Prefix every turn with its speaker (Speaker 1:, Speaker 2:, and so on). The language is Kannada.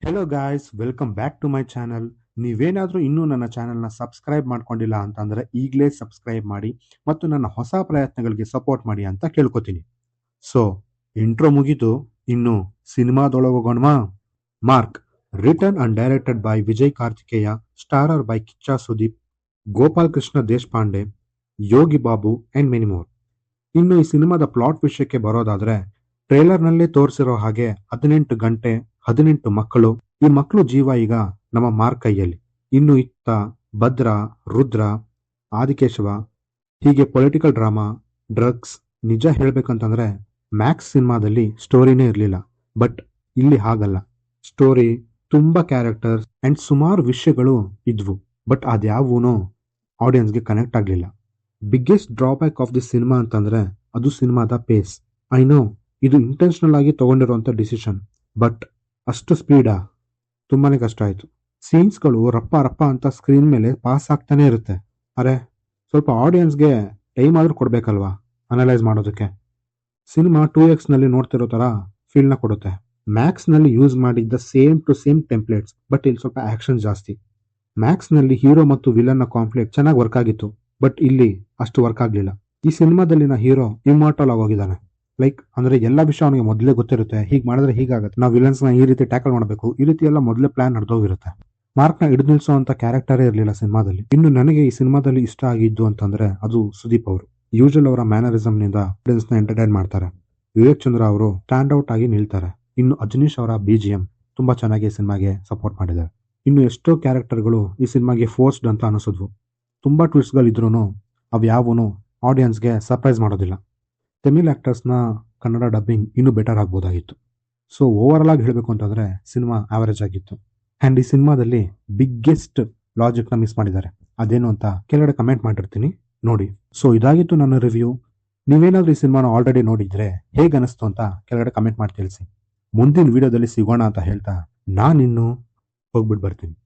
Speaker 1: Hello guys, welcome back to my channel. ನೀವೇನಾದರೂ ಇನ್ನೂ ನನ್ನ ಚಾನಲ್ನ ಸಬ್ಸ್ಕ್ರೈಬ್ ಮಾಡ್ಕೊಂಡಿಲ್ಲ ಅಂತಂದರೆ ಈಗಲೇ ಸಬ್ಸ್ಕ್ರೈಬ್ ಮಾಡಿ ಮತ್ತು ನನ್ನ ಹೊಸ ಪ್ರಯತ್ನಗಳಿಗೆ ಸಪೋರ್ಟ್ ಮಾಡಿ ಅಂತ ಕೇಳ್ಕೊತೀನಿ. ಸೊ ಇಂಟ್ರೋ ಮುಗೀತು, ಇನ್ನು ಸಿನಿಮಾದೊಳಗೆ ಹೋಗೋಣವಾ? Mark, return and directed by Vijay Karthikeya, starrer by Kichcha Sudeep, Gopal Krishna Deshpande, Yogi Babu and many more. ಇನ್ನು ಈ ಸಿನಿಮಾದ ಪ್ಲಾಟ್ ವಿಷಯಕ್ಕೆ ಬರೋದಾದ್ರೆ, ಟ್ರೇಲರ್ನಲ್ಲೇ ತೋರಿಸಿರೋ ಹಾಗೆ 18 ಗಂಟೆ 18 ಮಕ್ಕಳು. ಈ ಮಕ್ಕಳು ಜೀವ ಈಗ ನಮ್ಮ ಮಾರ್ಕ್ ಕೈಯಲ್ಲಿ. ಇನ್ನು ಇತ್ತ ಭದ್ರ, ರುದ್ರ, ಆದಿಕೇಶವ, ಹೀಗೆ ಪೊಲಿಟಿಕಲ್ ಡ್ರಾಮಾ, ಡ್ರಗ್ಸ್. ನಿಜ ಹೇಳ್ಬೇಕಂತಂದ್ರೆ ಮ್ಯಾಕ್ಸ್ ಸಿನಿಮಾದಲ್ಲಿ ಸ್ಟೋರಿನೇ ಇರಲಿಲ್ಲ, ಬಟ್ ಇಲ್ಲಿ ಹಾಗಲ್ಲ. ಸ್ಟೋರಿ, ತುಂಬಾ ಕ್ಯಾರೆಕ್ಟರ್ಸ್ ಅಂಡ್ ಸುಮಾರು ವಿಷಯಗಳು ಇದ್ವು, ಬಟ್ ಅದ್ಯಾವೂನು ಆಡಿಯನ್ಸ್ಗೆ ಕನೆಕ್ಟ್ ಆಗಲಿಲ್ಲ. Biggest drawback of the cinema ಅಂತಂದ್ರೆ ಅದು ಸಿನಿಮಾದ ಪೇಸ್. ಐ ನೋ ಇದು ಇಂಟೆನ್ಷನಲ್ ಆಗಿ ತಗೊಂಡಿರುವಂತ ಡಿಸಿಷನ್, ಬಟ್ ಅಷ್ಟು ಸ್ಪೀಡಾ? ತುಂಬಾನೇ ಕಷ್ಟ ಆಯ್ತು. ಸೀನ್ಸ್ಗಳು ರಪ್ಪ ರಪ್ಪ ಅಂತ ಸ್ಕ್ರೀನ್ ಮೇಲೆ ಪಾಸ್ ಆಗ್ತಾನೆ ಇರುತ್ತೆ. ಅರೆ, ಸ್ವಲ್ಪ ಆಡಿಯನ್ಸ್ಗೆ ಟೈಮ್ ಆದ್ರೂ ಕೊಡ್ಬೇಕಲ್ವಾ ಅನಲೈಸ್ ಮಾಡೋದಕ್ಕೆ. ಸಿನಿಮಾ 2x ನಲ್ಲಿ ನೋಡ್ತಿರೋ ತರ ಫೀಲ್ನ ಕೊಡುತ್ತೆ. ಮ್ಯಾಕ್ಸ್ ನಲ್ಲಿ ಯೂಸ್ ಮಾಡಿದ್ದ same to same templates, but ಇಲ್ಲಿ ಸ್ವಲ್ಪ ಆಕ್ಷನ್ ಜಾಸ್ತಿ. ಮ್ಯಾಕ್ಸ್ ನಲ್ಲಿ ಹೀರೋ ಮತ್ತು ವಿಲನ್ ನ ಕಾನ್ಫ್ಲಿಕ್ಟ್ ಚೆನ್ನಾಗಿ ವರ್ಕ್ ಆಗಿತ್ತು, ಬಟ್ ಇಲ್ಲಿ ಅಷ್ಟು ವರ್ಕ್ ಆಗ್ಲಿಲ್ಲ. ಈ ಸಿನಿಮಾದಲ್ಲಿನ ಹೀರೋ ಇಮ್ಮಾರ್ಟಲ್ ಆಗೋಗಿದ್ದಾನೆ. ಲೈಕ್ ಅಂದ್ರೆ ಎಲ್ಲ ವಿಷಯ ಅವನಿಗೆ ಮೊದಲೇ ಗೊತ್ತಿರುತ್ತೆ, ಹೀಗೆ ಮಾಡಿದ್ರೆ ಹೀಗಾಗುತ್ತೆ, ನಾವು ವಿಲನ್ಸ್ ನ ಈ ರೀತಿ ಟ್ಯಾಕಲ್ ಮಾಡಬೇಕು, ಈ ರೀತಿ ಎಲ್ಲ ಮೊದಲೇ ಪ್ಲಾನ್ ನಡೆದೋಗಿರುತ್ತೆ. ಮಾರ್ಕ್ ನ ಹಿಡಿದು ನಿಲ್ಸೋ ಕ್ಯಾರೆಕ್ಟರೇ ಇರಲಿಲ್ಲ ಸಿನಿಮಾದಲ್ಲಿ. ಇನ್ನು ನನಗೆ ಈ ಸಿನಿಮಾದಲ್ಲಿ ಇಷ್ಟ ಆಗಿದ್ದು ಅಂತಂದ್ರೆ ಅದು ಸುದೀಪ್ ಅವರು. ಯೂಶಲ್ ಅವರ ಮ್ಯಾನರಿಸಮ್ ನಿಂದ ಆಡಿಯನ್ಸ್ ನ ಎಂಟರ್ಟೈನ್ ಮಾಡ್ತಾರೆ. ವಿವೇಕ್ ಚಂದ್ರ ಅವರು ಸ್ಟ್ಯಾಂಡ್ ಔಟ್ ಆಗಿ ನಿಲ್ತಾರೆ. ಇನ್ನು ಅಜನೀಶ್ ಅವರ BGM ತುಂಬಾ ಚೆನ್ನಾಗಿ ಸಿನಿಮಾಗೆ ಸಪೋರ್ಟ್ ಮಾಡಿದ್ದಾರೆ. ಇನ್ನು ಎಷ್ಟೋ ಕ್ಯಾರೆಕ್ಟರ್ಗಳು ಈ ಸಿನಿಮಾಗೆ ಫೋರ್ಸ್ಡ್ ಅಂತ ಅನಿಸಿದ್ವು. ತುಂಬಾ ಟ್ವಿಸ್ಟ್ ಗಳಿದ್ರೂ ಅವ್ಯಾವೂ ಆಡಿಯನ್ಸ್ಗೆ ಸರ್ಪ್ರೈಸ್ ಮಾಡೋದಿಲ್ಲ. ತಮಿಳ್ ಆಕ್ಟರ್ಸ್ನ ಕನ್ನಡ ಡಬ್ಬಿಂಗ್ ಇನ್ನೂ ಬೆಟರ್ ಆಗ್ಬೋದಾಗಿತ್ತು. ಸೊ ಓವರ್ ಆಗಿ ಹೇಳಬೇಕು ಅಂತಂದ್ರೆ ಸಿನಿಮಾ ಆವರೇಜ್ ಆಗಿತ್ತು. ಆ್ಯಂಡ್ ಈ ಸಿನಿಮಾದಲ್ಲಿ ಬಿಗ್ಗೆಸ್ಟ್ ಲಾಜಿಕ್ನ ಮಿಸ್ ಮಾಡಿದ್ದಾರೆ. ಅದೇನು ಅಂತ ಕೆಳಗಡೆ ಕಮೆಂಟ್ ಮಾಡಿರ್ತೀನಿ, ನೋಡಿ. ಸೊ ಇದಾಗಿತ್ತು ನನ್ನ ರಿವ್ಯೂ. ನೀವೇನಾದ್ರೂ ಈ ಸಿನಿಮಾನ ಆಲ್ರೆಡಿ ನೋಡಿದ್ರೆ ಹೇಗೆ ಅನಿಸ್ತು ಅಂತ ಕೆಳಗಡೆ ಕಮೆಂಟ್ ಮಾಡಿ ತಿಳಿಸಿ. ಮುಂದಿನ ವಿಡಿಯೋದಲ್ಲಿ ಸಿಗೋಣ ಅಂತ ಹೇಳ್ತಾ ನಾನಿನ್ನು ಹೋಗ್ಬಿಟ್ಟು ಬರ್ತೀನಿ.